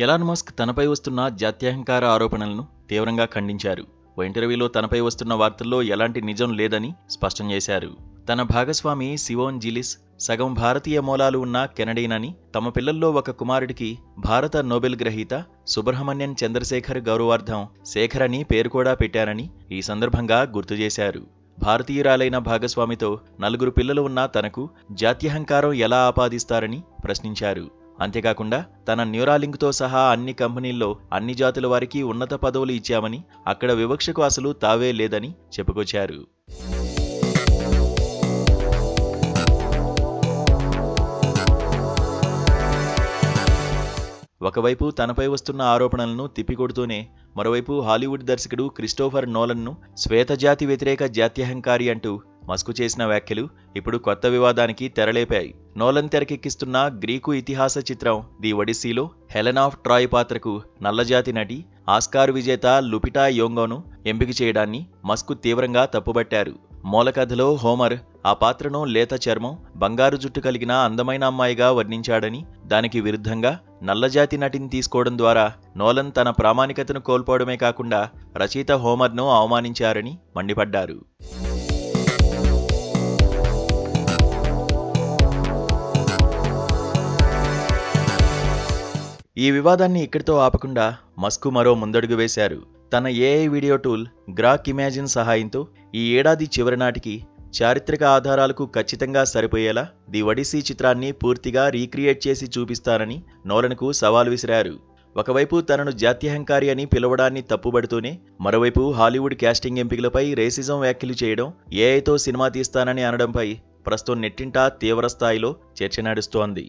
Elon Musk తనపై వస్తున్న జాత్యహంకార ఆరోపణలను తీవ్రంగా ఖండించారు. ఓ ఇంటర్వ్యూలో తనపై వస్తున్న వార్తల్లో ఎలాంటి నిజం లేదని స్పష్టం చేశారు. తన భాగస్వామి సిమోన్ జిలిస్ సగం భారతీయ మూలాలు ఉన్న కెనడియన్ అని, తమ పిల్లల్లో ఒక కుమారుడికి భారత నోబెల్ గ్రహీత సుబ్రహ్మణ్యన్ చంద్రశేఖర్ గౌరవార్థం శేఖర్ అని పేరు కూడా పెట్టారని ఈ సందర్భంగా గుర్తు చేశారు. భారతీయురాలైన భాగస్వామితో 4 పిల్లలు ఉన్న తనకు జాత్యహంకారం ఎలా ఆపాదిస్తారని ప్రశ్నించారు. అంతేకాకుండా తన న్యూరాలింక్తో సహా అన్ని కంపెనీల్లో అన్ని జాతుల వారికి ఉన్నత పదవులు ఇచ్చామని, అక్కడ వివక్షకు అసలు తావే లేదని చెప్పుకొచ్చారు. ఒకవైపు తనపై వస్తున్న ఆరోపణలను తిప్పికొడుతూనే మరోవైపు హాలీవుడ్ దర్శకుడు క్రిస్టోఫర్ నోలన్ను శ్వేతజాతి వ్యతిరేక జాత్యహంకారి అంటూ మస్క్ చేసిన వ్యాఖ్యలు ఇప్పుడు కొత్త వివాదానికి తెరలేపాయి. నోలన్ తెరకెక్కిస్తున్న గ్రీకు ఇతిహాస చిత్రం ది ఒడిస్సీలో హెలెన్ ఆఫ్ ట్రాయ్ పాత్రకు నల్లజాతి నటి, ఆస్కార్ విజేత లుపిటా యోంగోను ఎంపిక చేయడాన్ని మస్క్ తీవ్రంగా తప్పుబట్టారు. మూల కథలో హోమర్ ఆ పాత్రను లేత చర్మం, బంగారు జుట్టు కలిగిన అందమైన అమ్మాయిగా వర్ణించాడని, దానికి విరుద్ధంగా నల్లజాతి నటిని తీసుకోవడం ద్వారా నోలన్ తన ప్రామాణికతను కోల్పోవడమే కాకుండా రచయిత హోమర్ను అవమానించారని మండిపడ్డారు. ఈ వివాదాన్ని ఇక్కడితో ఆపకుండా మస్క్ మరో ముందడుగు వేశారు. తన AI video tool Grok imagine సహాయంతో ఈ ఏడాది చివరి నాటికి చారిత్రక ఆధారాలకు ఖచ్చితంగా సరిపోయేలా ది ఒడిస్సీ చిత్రాన్ని పూర్తిగా రీక్రియేట్ చేసి చూపిస్తారని నోలన్కు సవాల్ విసిరారు. ఒకవైపు తనను జాత్యహంకారి అని పిలవడాన్ని తప్పుబడుతూనే మరోవైపు హాలీవుడ్ కాస్టింగ్ ఎంపికలపై రేసిజం వ్యాఖ్యలు చేయడం, ఏఐతో సినిమా తీస్తానని అనడంపై ప్రస్తుతం నెట్టింటా తీవ్ర స్థాయిలో చర్చ నడుస్తోంది.